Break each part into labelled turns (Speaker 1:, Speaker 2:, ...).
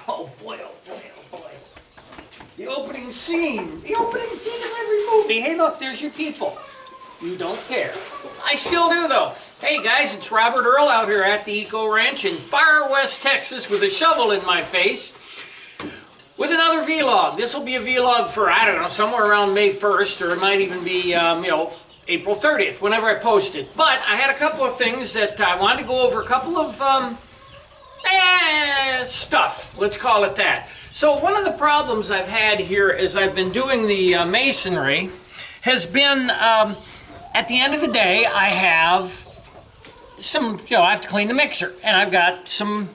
Speaker 1: Oh boy, oh boy, oh boy. The opening scene. The opening scene of every movie. Hey, look, there's your people. You don't care. I still do, though. Hey, guys, it's Robert Earl out here at the Eco Ranch in far west Texas with a shovel in my face with another vlog. This will be a vlog for, I don't know, somewhere around May 1st, or it might even be, April 30th, whenever I post it. But I had a couple of things that I wanted to go over, a couple of stuff, let's call it that. So one of the problems I've had here as I've been doing the masonry has been, at the end of the day, I have some, I have to clean the mixer, and I've got some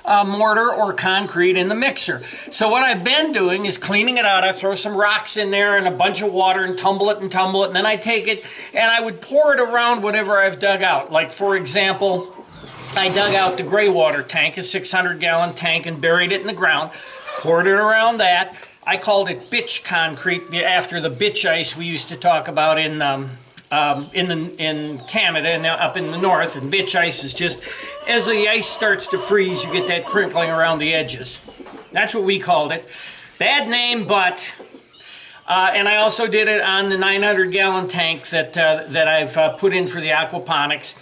Speaker 1: mortar or concrete in the mixer. So what I've been doing is cleaning it out. I throw some rocks in there and a bunch of water and tumble it, and then I take it and I would pour it around whatever I've dug out. Like, for example, I dug out the gray water tank, a 600-gallon tank, and buried it in the ground, poured it around that. I called it bitch concrete after the bitch ice we used to talk about in Canada and up in the north. And bitch ice is just, as the ice starts to freeze, you get that crinkling around the edges. That's what we called it. Bad name, but and I also did it on the 900-gallon tank that I've put in for the aquaponics.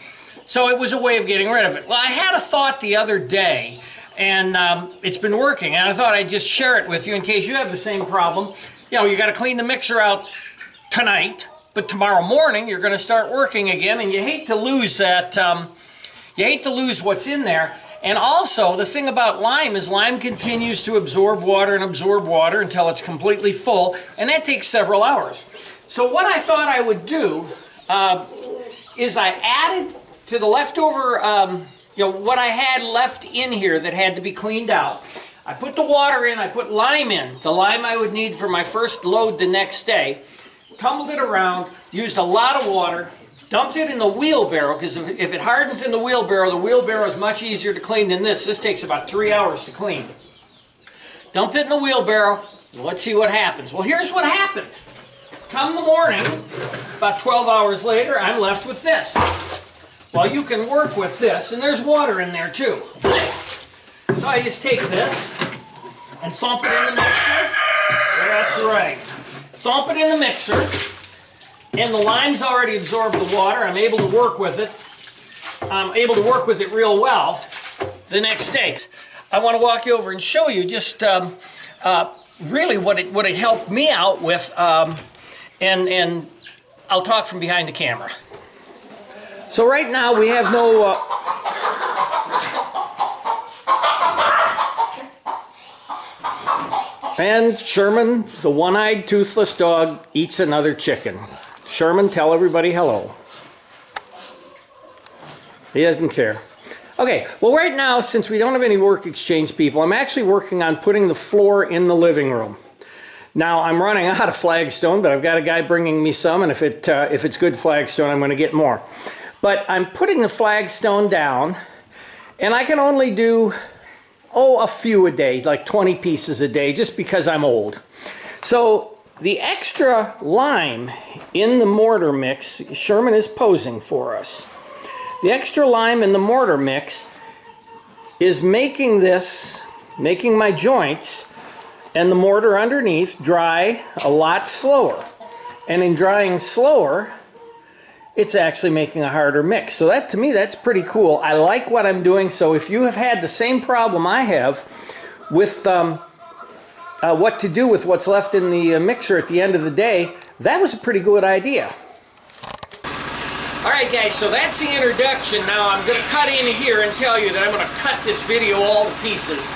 Speaker 1: So it was a way of getting rid of it. Well, I had a thought the other day, and it's been working, and I thought I'd just share it with you in case you have the same problem. You got to clean the mixer out tonight, but tomorrow morning you're going to start working again, and you hate to lose that. You hate to lose what's in there. And also, the thing about lime is lime continues to absorb water until it's completely full, and that takes several hours. So what I thought I would do is I added to the leftover, what I had left in here that had to be cleaned out. I put the water in, I put lime in, the lime I would need for my first load the next day, tumbled it around, used a lot of water, dumped it in the wheelbarrow, because if it hardens in the wheelbarrow is much easier to clean than this. This takes about 3 hours to clean. Dumped it in the wheelbarrow, and let's see what happens. Well, here's what happened. Come the morning, about 12 hours later, I'm left with this. Well, you can work with this, and there's water in there too. So I just take this and thump it in the mixer. That's right. Thump it in the mixer, and the lime's already absorbed the water. I'm able to work with it. I'm able to work with it real well the next day. I want to walk you over and show you just really what it helped me out with, and I'll talk from behind the camera. So right now we have no and Sherman, the one-eyed toothless dog, eats another chicken. Sherman, tell everybody hello. He doesn't care. Okay, well right now, since we don't have any work exchange people, I'm actually working on putting the floor in the living room. Now, I'm running out of flagstone, but I've got a guy bringing me some, and if it's good flagstone, I'm going to get more. But I'm putting the flagstone down, and I can only do, a few a day, like 20 pieces a day, just because I'm old. So the extra lime in the mortar mix, Sherman is posing for us. The extra lime in the mortar mix is making my joints and the mortar underneath dry a lot slower. And in drying slower, it's actually making a harder mix. So that, to me, that's pretty cool. I like what I'm doing. So if you have had the same problem I have with what to do with what's left in the mixer at the end of the day, that was a pretty good idea. Alright guys, so that's the introduction. Now I'm going to cut in here and tell you that I'm going to cut this video all to pieces.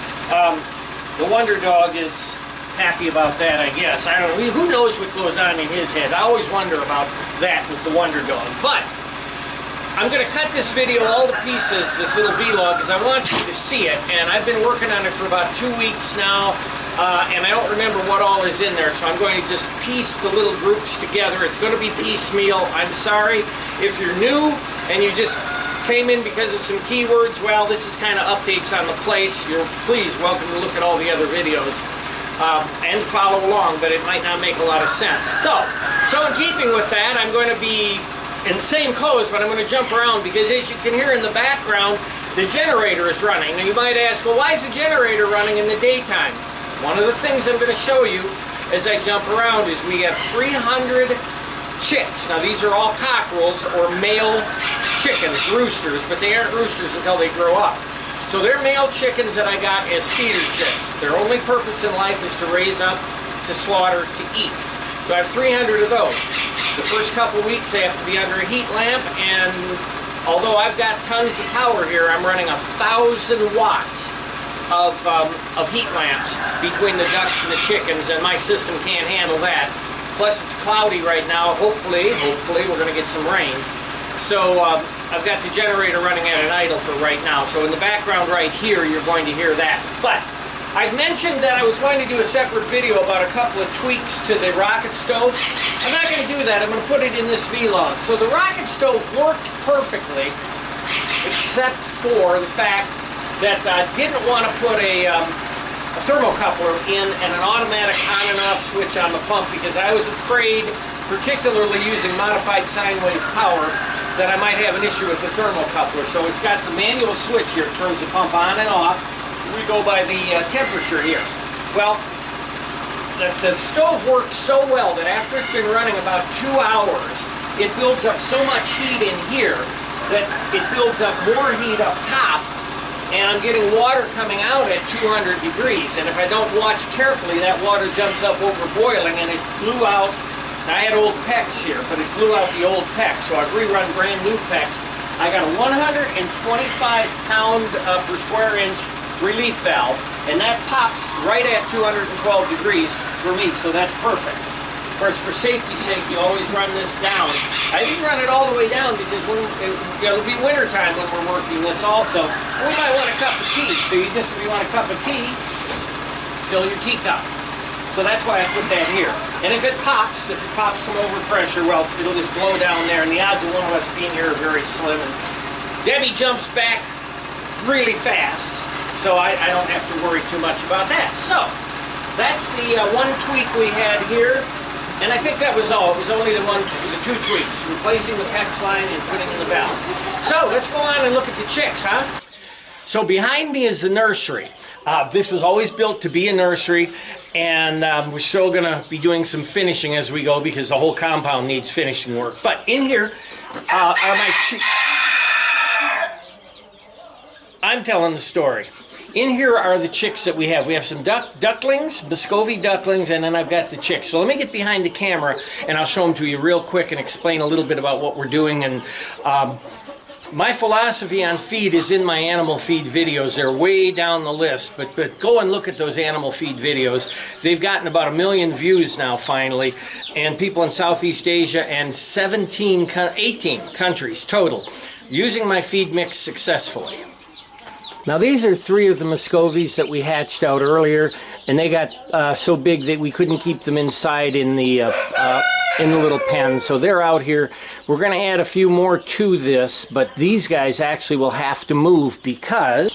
Speaker 1: The Wonder Dog is happy about that, I guess. I don't know. Who knows what goes on in his head? I always wonder about that with the Wonder Dog. But I'm going to cut this video all to pieces, this little vlog, because I want you to see it. And I've been working on it for about 2 weeks now, and I don't remember what all is in there. So I'm going to just piece the little groups together. It's going to be piecemeal. I'm sorry if you're new and you just came in because of some keywords. Well, this is kind of updates on the place. You're please welcome to look at all the other videos. And follow along, but it might not make a lot of sense. So in keeping with that, I'm going to be in the same clothes, but I'm going to jump around because as you can hear in the background, the generator is running. Now you might ask, well, why is the generator running in the daytime? One of the things I'm going to show you as I jump around is we have 300 chicks. Now these are all cockerels or male chickens, roosters, but they aren't roosters until they grow up. So they're male chickens that I got as feeder chicks. Their only purpose in life is to raise up, to slaughter, to eat. So I have 300 of those. The first couple weeks they have to be under a heat lamp, and although I've got tons of power here, I'm running 1,000 watts of heat lamps between the ducks and the chickens, and my system can't handle that. Plus it's cloudy right now. Hopefully we're going to get some rain. So I've got the generator running at an idle for right now. So in the background right here, you're going to hear that. But I've mentioned that I was going to do a separate video about a couple of tweaks to the rocket stove. I'm not going to do that. I'm going to put it in this vlog. So the rocket stove worked perfectly, except for the fact that I didn't want to put a thermocoupler in and an automatic on and off switch on the pump, because I was afraid, particularly using modified sine wave power, that I might have an issue with the thermocoupler. So it's got the manual switch here. It turns the pump on and off. We go by the temperature here. Well, the stove works so well that after it's been running about 2 hours, it builds up so much heat in here that it builds up more heat up top, and I'm getting water coming out at 200 degrees. And if I don't watch carefully, that water jumps up over boiling, and it blew out. I had old PEX here, but it blew out the old PEX, so I've rerun brand new PEX. I got a 125 pound per square inch relief valve, and that pops right at 212 degrees for me, so that's perfect. Of course, for safety's sake, you always run this down. I didn't run it all the way down because it'll be winter time when we're working this also. We might want a cup of tea, so if you want a cup of tea, fill your teacup. So that's why I put that here. And if it pops from overpressure, well, it'll just blow down there, and the odds of one of us being here are very slim. And Debbie jumps back really fast, so I don't have to worry too much about that. So that's the one tweak we had here, and I think that was all. It was only the two tweaks, replacing the PEX line and putting in the valve. So let's go on and look at the chicks, huh? So behind me is the nursery. This was always built to be a nursery, and we're still going to be doing some finishing as we go because the whole compound needs finishing work. But in here are my I'm telling the story. In here are the chicks that we have. We have some ducklings, Muscovy ducklings, and then I've got the chicks. So let me get behind the camera, and I'll show them to you real quick and explain a little bit about what we're doing. And my philosophy on feed is in my animal feed videos. They're way down the list, but go and look at those animal feed videos. They've gotten about 1 million views now, finally, and people in Southeast Asia and 18 countries total using my feed mix successfully. Now these are 3 of the Muscovies that we hatched out earlier, and they got so big that we couldn't keep them inside in the little pen, so they're out here. We're going to add a few more to this, but these guys actually will have to move because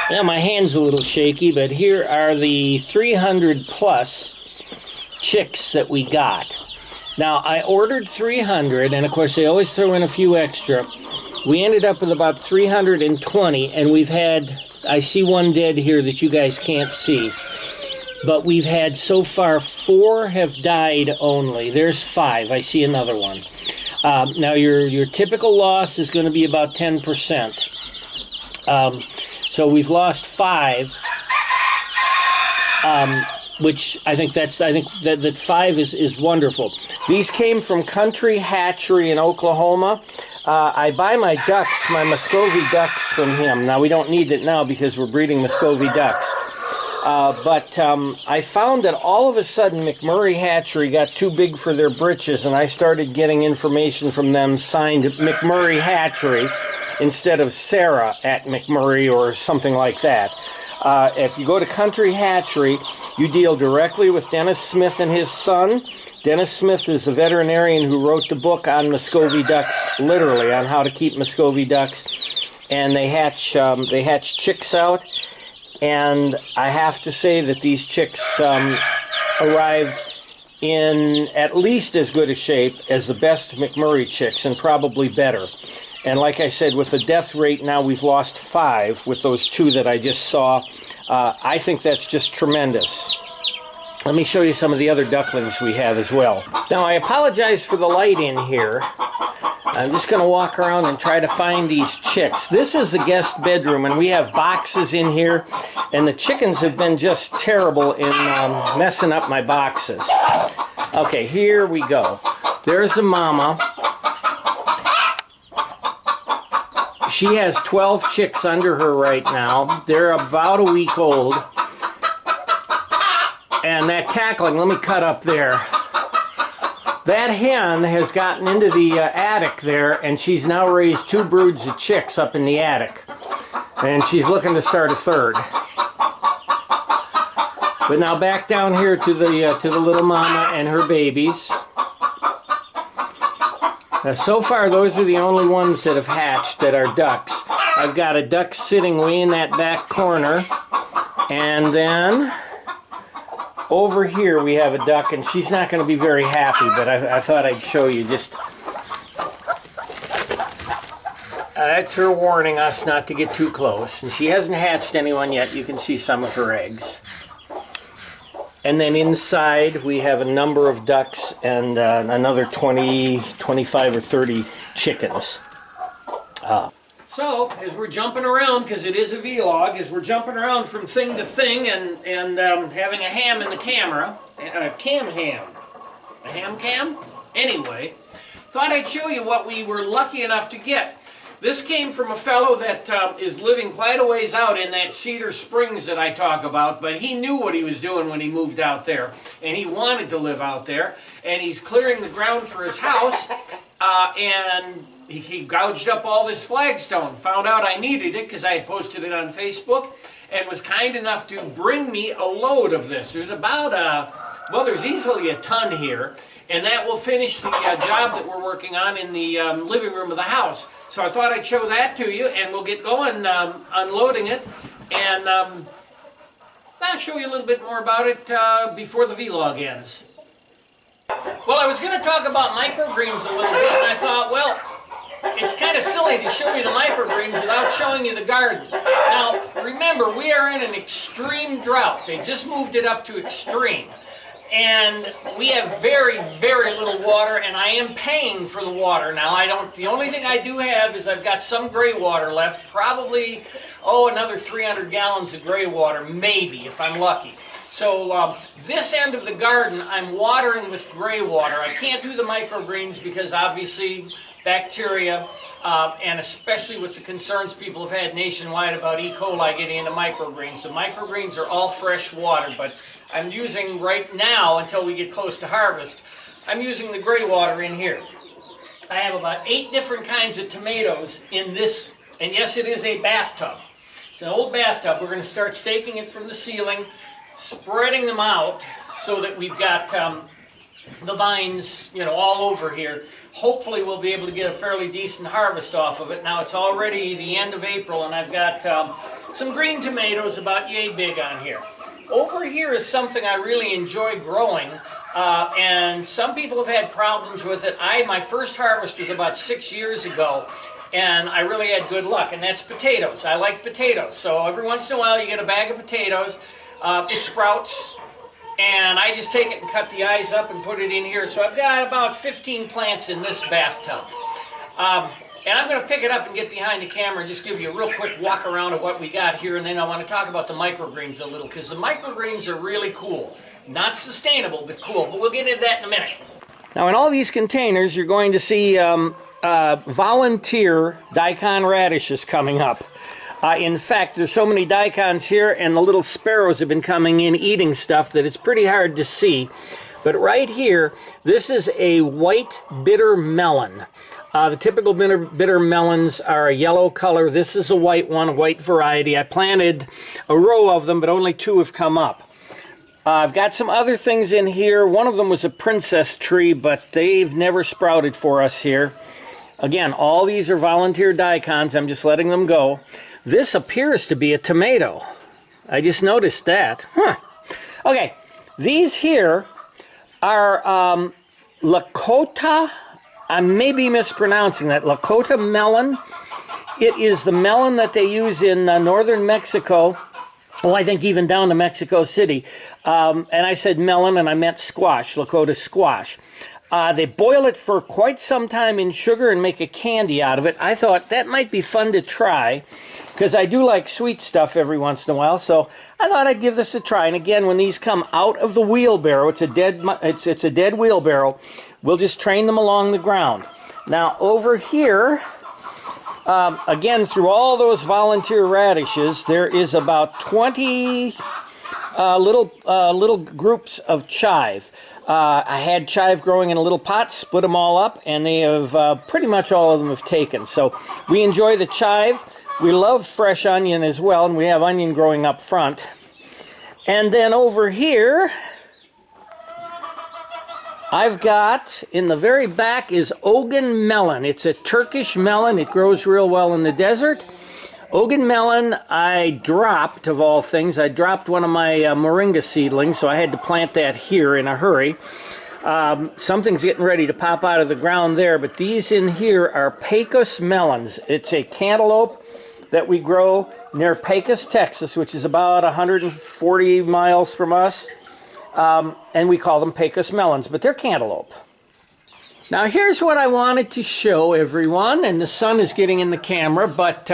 Speaker 1: yeah, my hand's a little shaky, but here are the 300 plus chicks that we got. Now I ordered 300, and of course they always throw in a few extra. We ended up with about 320, and we've had, I see one dead here that you guys can't see, but we've had so far 4 have died only. There's 5. I see another one. Now your typical loss is going to be about 10%. So we've lost 5. Which I think that 5 is wonderful. These came from Country Hatchery in Oklahoma. I buy my ducks, my Muscovy ducks, from him. Now we don't need it now because we're breeding Muscovy ducks. But I found that all of a sudden McMurray Hatchery got too big for their britches, and I started getting information from them signed McMurray Hatchery instead of Sarah at McMurray or something like that. If you go to Country Hatchery, you deal directly with Dennis Smith and his son. Dennis Smith is a veterinarian who wrote the book on Muscovy ducks, literally, on how to keep Muscovy ducks. And they hatch chicks out. And I have to say that these chicks arrived in at least as good a shape as the best McMurray chicks, and probably better. And like I said, with the death rate now, we've lost 5 with those 2 that I just saw. I think that's just tremendous. Let me show you some of the other ducklings we have as well. Now, I apologize for the light in here. I'm just going to walk around and try to find these chicks. This is the guest bedroom, and we have boxes in here, and the chickens have been just terrible in messing up my boxes. Okay, here we go. There's a mama. She has 12 chicks under her right now. They're about a week old. And that cackling, let me cut up there. That hen has gotten into the attic there, and she's now raised 2 broods of chicks up in the attic. And she's looking to start a 3rd. But now back down here to the little mama and her babies. So far, those are the only ones that have hatched that are ducks. I've got a duck sitting way in that back corner. And then over here we have a duck, and she's not going to be very happy, but I thought I'd show you just... that's her warning us not to get too close. And she hasn't hatched anyone yet. You can see some of her eggs. And then inside we have a number of ducks and another 20, 25 or 30 chickens. So, as we're jumping around, because it is a vlog, as we're jumping around from thing to thing and having a ham in the camera, a ham cam? Anyway, thought I'd show you what we were lucky enough to get. This came from a fellow that is living quite a ways out in that Cedar Springs that I talk about, but he knew what he was doing when he moved out there, and he wanted to live out there, and he's clearing the ground for his house, and he gouged up all this flagstone, found out I needed it because I had posted it on Facebook, and was kind enough to bring me a load of this. There's about well, there's easily a ton here, and that will finish the job that we're working on in the living room of the house. So I thought I'd show that to you, and we'll get going unloading it, and I'll show you a little bit more about it before the vlog ends. Well, I was going to talk about microgreens a little bit, and I thought, well, it's kind of silly to show you the microgreens without showing you the garden. Now, remember, we are in an extreme drought. They just moved it up to extreme. And we have very, very little water, and I am paying for the water. Now, the only thing I do have is I've got some gray water left, probably, another 300 gallons of gray water, maybe, if I'm lucky. So this end of the garden, I'm watering with gray water. I can't do the microgreens because obviously bacteria, and especially with the concerns people have had nationwide about E. coli getting into microgreens. So microgreens are all fresh water, but I'm using right now, until we get close to harvest, I'm using the gray water in here. I have about 8 different kinds of tomatoes in this, and yes, it is a bathtub. It's an old bathtub. We're going to start staking it from the ceiling, spreading them out so that we've got the vines, all over here. Hopefully we'll be able to get a fairly decent harvest off of it. Now it's already the end of April, and I've got some green tomatoes about yay big on here. Over here is something I really enjoy growing, and some people have had problems with it. My first harvest was about 6 years ago, and I really had good luck, and that's potatoes. I like potatoes, so every once in a while you get a bag of potatoes. It sprouts, and I just take it and cut the eyes up and put it in here. So I've got about 15 plants in this bathtub. And I'm going to pick it up and get behind the camera and just give you a real quick walk around of what we got here, and then I want to talk about the microgreens a little, because the microgreens are really cool. Not sustainable, but cool. But we'll get into that in a minute. Now in all these containers, you're going to see volunteer daikon radishes coming up. In fact, there's so many daikons here, and the little sparrows have been coming in eating stuff that it's pretty hard to see. But right here, this is a white bitter melon. The typical bitter melons are a yellow color. This is a white one, a white variety. I planted a row of them, but only 2 have come up. I've got some other things in here. One of them was a princess tree, but they've never sprouted for us here. Again, all these are volunteer daikons. I'm just letting them go. This appears to be a tomato. I just noticed that. Huh. Okay, These here are Lakota. I may be mispronouncing that. Lakota melon. It is the melon that they use in northern Mexico. Oh, I think even down to Mexico City. And I said melon, and I meant squash, Lakota squash. They boil it for quite some time in sugar and make a candy out of it. I thought that might be fun to try, because I do like sweet stuff every once in a while. So I thought I'd give this a try. And again, when these come out of the wheelbarrow, it's a dead wheelbarrow. We'll just train them along the ground. Now over here, again, through all those volunteer radishes, there is about 20 little groups of chive. I had chive growing in a little pot, split them all up, and they have pretty much all of them have taken. So we enjoy the chive. We love fresh onion as well, and we have onion growing up front. And then over here, I've got, in the very back is Ogun melon. It's a Turkish melon. It grows real well in the desert. Ogun melon, I dropped, of all things, I dropped one of my moringa seedlings, so I had to plant that here in a hurry. Something's getting ready to pop out of the ground there, but these in here are Pecos melons. It's a cantaloupe that we grow near Pecos, Texas, which is about 140 miles from us. And we call them Pecos melons, but they're cantaloupe. Now here's what I wanted to show everyone, and the sun is getting in the camera, but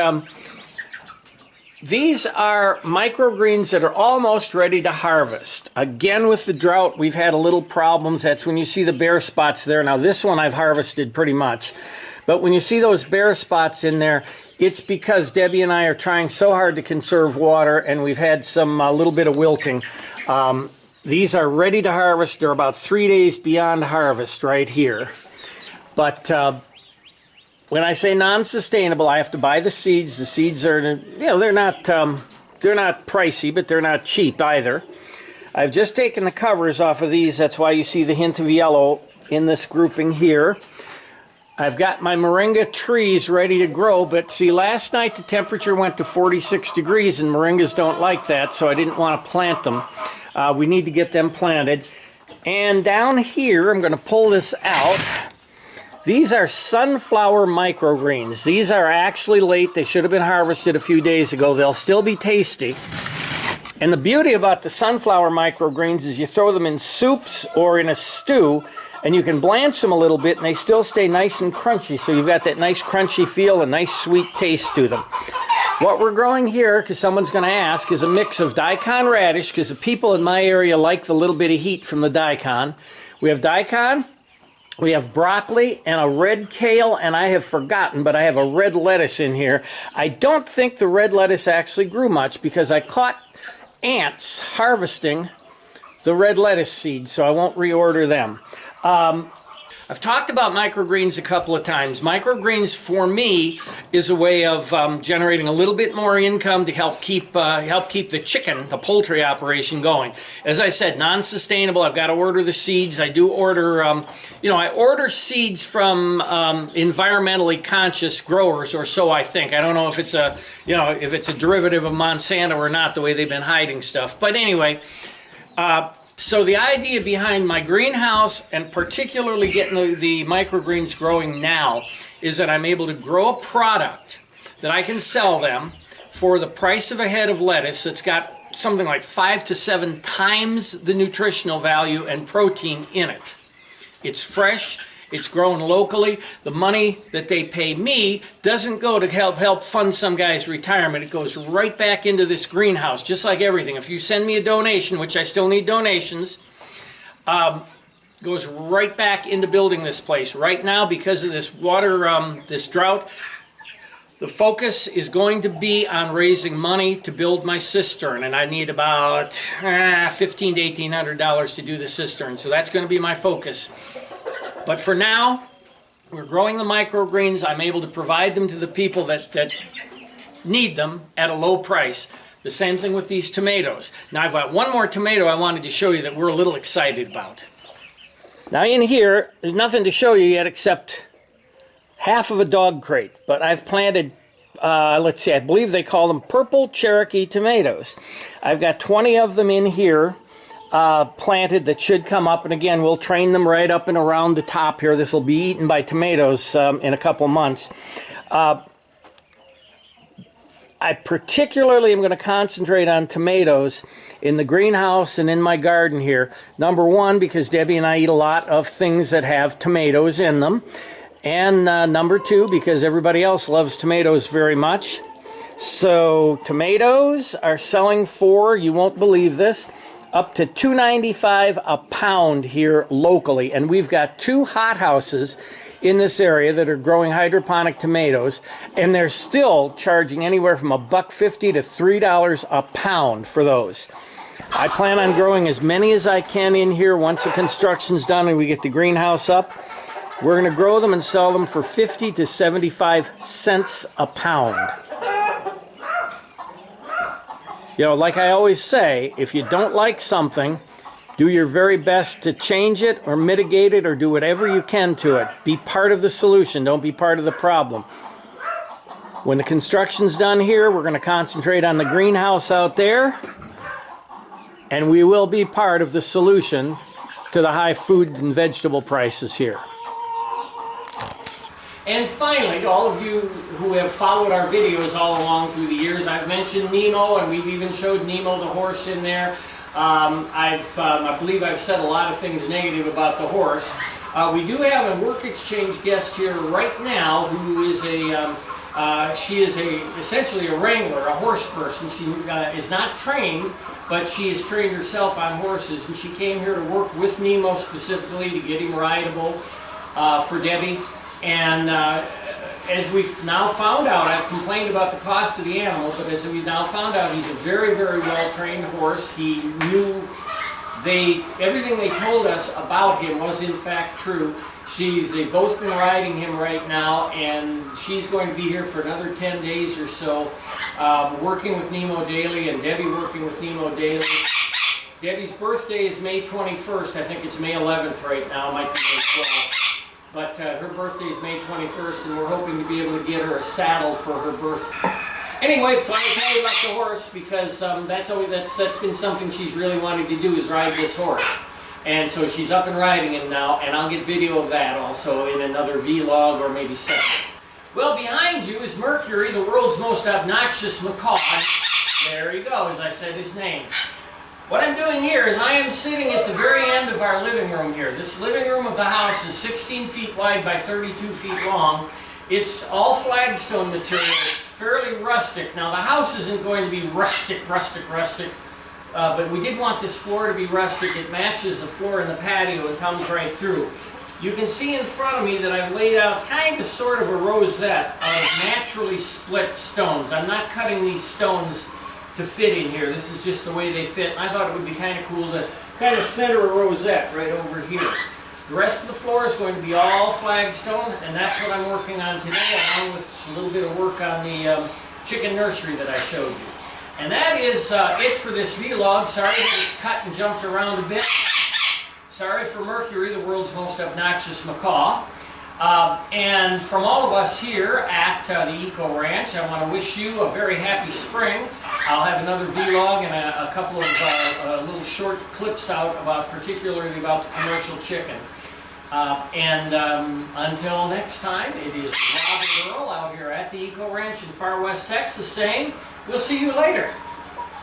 Speaker 1: these are microgreens that are almost ready to harvest. Again, with the drought, we've had a little problems. That's when you see the bare spots there. Now this one I've harvested pretty much, but when you see those bare spots in there, it's because Debbie and I are trying so hard to conserve water, and we've had some little bit of wilting. These are ready to harvest. They're about 3 days beyond harvest right here. But when I say non-sustainable, I have to buy the seeds. The seeds are, you know, they're not pricey, but they're not cheap either. I've just taken the covers off of these. That's why you see the hint of yellow in this grouping here. I've got my moringa trees ready to grow, but see, last night the temperature went to 46 degrees, and moringas don't like that, so I didn't want to plant them. We need to get them planted. And down here, I'm going to pull this out. These are sunflower microgreens. These are actually late. They should have been harvested a few days ago. They'll still be tasty. And the beauty about the sunflower microgreens is you throw them in soups or in a stew, and you can blanch them a little bit, and they still stay nice and crunchy. So you've got that nice crunchy feel, a nice sweet taste to them. What we're growing here, because someone's going to ask, is a mix of daikon radish, because the people in my area like the little bit of heat from the daikon. We have daikon, we have broccoli, and a red kale, and I have forgotten, but I have a red lettuce in here. I don't think the red lettuce actually grew much, because I caught ants harvesting the red lettuce seeds, so I won't reorder them. I've talked about microgreens a couple of times. Microgreens, for me, is a way of generating a little bit more income to help keep the chicken, the poultry operation going. As I said, non-sustainable. I've got to order the seeds. I do order, I order seeds from environmentally conscious growers, or so I think. I don't know if it's a derivative of Monsanto or not, the way they've been hiding stuff. But anyway. So the idea behind my greenhouse, and particularly getting the microgreens growing now, is that I'm able to grow a product that I can sell them for the price of a head of lettuce that's got something like 5 to 7 times the nutritional value and protein in it. It's fresh. It's grown locally. The money that they pay me doesn't go to help fund some guy's retirement. It goes right back into this greenhouse, just like everything. If you send me a donation, which I still need donations, goes right back into building this place. Right now, because of this water, this drought, the focus is going to be on raising money to build my cistern, and I need about $1,500 to $1,800 to do the cistern. So that's going to be my focus. But for now, we're growing the microgreens. I'm able to provide them to the people that need them at a low price. The same thing with these tomatoes. Now I've got one more tomato I wanted to show you that we're a little excited about. Now in here, there's nothing to show you yet except half of a dog crate. But I've planted, let's see, I believe they call them purple Cherokee tomatoes. I've got 20 of them in here. planted that should come up, and again, we'll train them right up and around the top here. This will be eaten by tomatoes in a couple months. I particularly am going to concentrate on tomatoes in the greenhouse and in my garden here. Number one, because Debbie and I eat a lot of things that have tomatoes in them. And number two, because everybody else loves tomatoes very much. So tomatoes are selling for, you won't believe this, up to $2.95 a pound here locally. And we've got 2 hothouses in this area that are growing hydroponic tomatoes, and they're still charging anywhere from $1.50 to $3 a pound for those. I plan on growing as many as I can in here once the construction's done and we get the greenhouse up. We're going to grow them and sell them for 50 to 75 cents a pound. You know, like I always say, if you don't like something, do your very best to change it or mitigate it or do whatever you can to it. Be part of the solution. Don't be part of the problem. When the construction's done here, we're going to concentrate on the greenhouse out there. And we will be part of the solution to the high food and vegetable prices here. And finally, to all of you who have followed our videos all along through the years, I've mentioned Nemo, and we've even showed Nemo the horse in there. I believe I've said a lot of things negative about the horse. We do have a work exchange guest here right now who is she is essentially a wrangler, a horse person. She is not trained, but she has trained herself on horses, and she came here to work with Nemo specifically to get him rideable for Debbie. And as we've now found out, I've complained about the cost of the animal, but as we've now found out, he's a very, very well-trained horse. He knew everything they told us about him was in fact true. They've both been riding him right now, and she's going to be here for another 10 days or so, working with Nemo daily, and Debbie working with Nemo daily. Debbie's birthday is May 21st. I think it's May 11th right now. It might be May 12th. But her birthday is May 21st, and we're hoping to be able to get her a saddle for her birthday. Anyway, so I tell you about the horse because that's been something she's really wanted to do, is ride this horse. And so she's up and riding him now, and I'll get video of that also in another vlog or maybe separate. Well, behind you is Mercury, the world's most obnoxious macaw. There he goes, I said his name. What I'm doing here is I am sitting at the very end of our living room here. This living room of the house is 16 feet wide by 32 feet long. It's all flagstone material. It's fairly rustic. Now the house isn't going to be rustic, but we did want this floor to be rustic. It matches the floor in the patio and comes right through. You can see in front of me that I've laid out kind of sort of a rosette of naturally split stones. I'm not cutting these stones to fit in here. This is just the way they fit. I thought it would be kind of cool to kind of center a rosette right over here. The rest of the floor is going to be all flagstone, and that's what I'm working on today, along with a little bit of work on the chicken nursery that I showed you. And that is it for this vlog. Sorry that it's cut and jumped around a bit. Sorry for Mercury, the world's most obnoxious macaw. And from all of us here at the Eco Ranch, I want to wish you a very happy spring. I'll have another vlog and a couple of little short clips out particularly about the commercial chicken. Until next time, it is Rob and Earl out here at the Eco Ranch in Far West Texas saying, we'll see you later.